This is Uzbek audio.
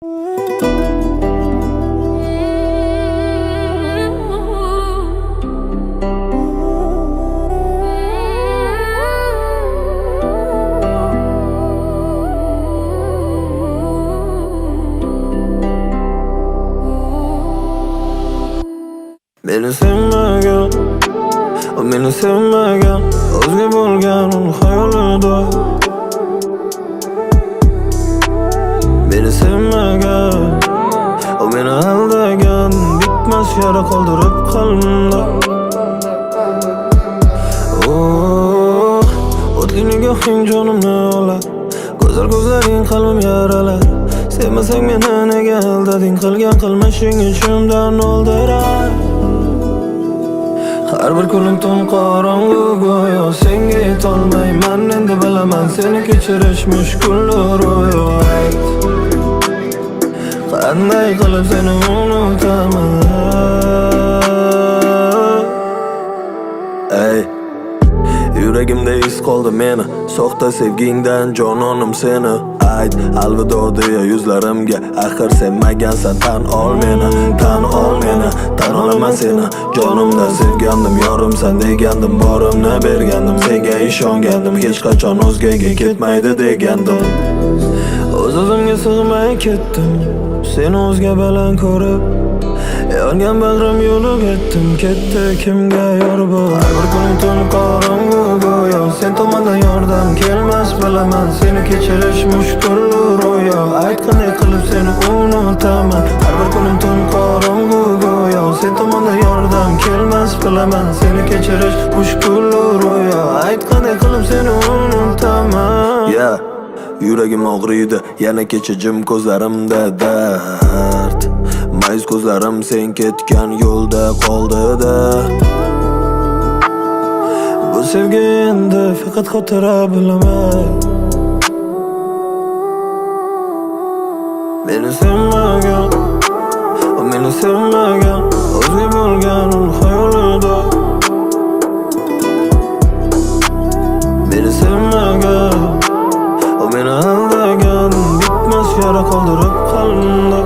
Beni sevmegen, o meni sevmegen, o'zga bo'lgan uni xayolida. Beni sevmegen, o meni aldagan, bitmas yara qoldirib qalbimda. O'tli nigohing jonimni olar, go'zal ko'zlaring qalbim yaralar. Sevmasang meni nega aldading, qilgan qilmishing ichimdan o'ldirar. Har bir kunim tun qorong'u go'yo, senga yetolmayman endi bilaman, seni kechirish mushkuldir ro'yo. Qanday qilib seni unutaman? Ey, yuragimda iz qoldi meni, soxta sevgingdan jononim seni. Ayt alvido deya yuzlarimga, axir sevmagansan, tan ol meni, tan ol meni. Tan olaman seni, jonimda sevgandim, yorimsan degandim, borimni bergandim, senga ishongandim, hech qachon o'zgaga ketmaydi degandim. O'z-o'zimga sig'may ketdim, seni o'zga bilan ko'rib, yongan bag'rim yo'lib etdim, ketdi kimga yor bo'l. Har bir kunim tun qorong'u go'yo, sen tomondan yordam kelmas bilaman, seni kechirish mushkul ro'yo. Ayt qanday qilib seni unutaman? Har bir kunim tun qorong'u go'yo, sen tomondan yordam kelmas bilaman, seni kechirish mushkul ro'yo. Ayt qanday qilib seni unutaman? Yuragim og'riydi, yana kecha jim ko'zlarimda dard. Mayus ko'zlarim sen ketgan yo'lda qoldi-da. Bu sevgi endi faqat xotira bilaman. Meni sevmagan, o meni sevmagan, o'zga bo'lgan uni xayolida. Meni sevmagan, o meni aldagan, bitmas yara qoldirib qalbimda.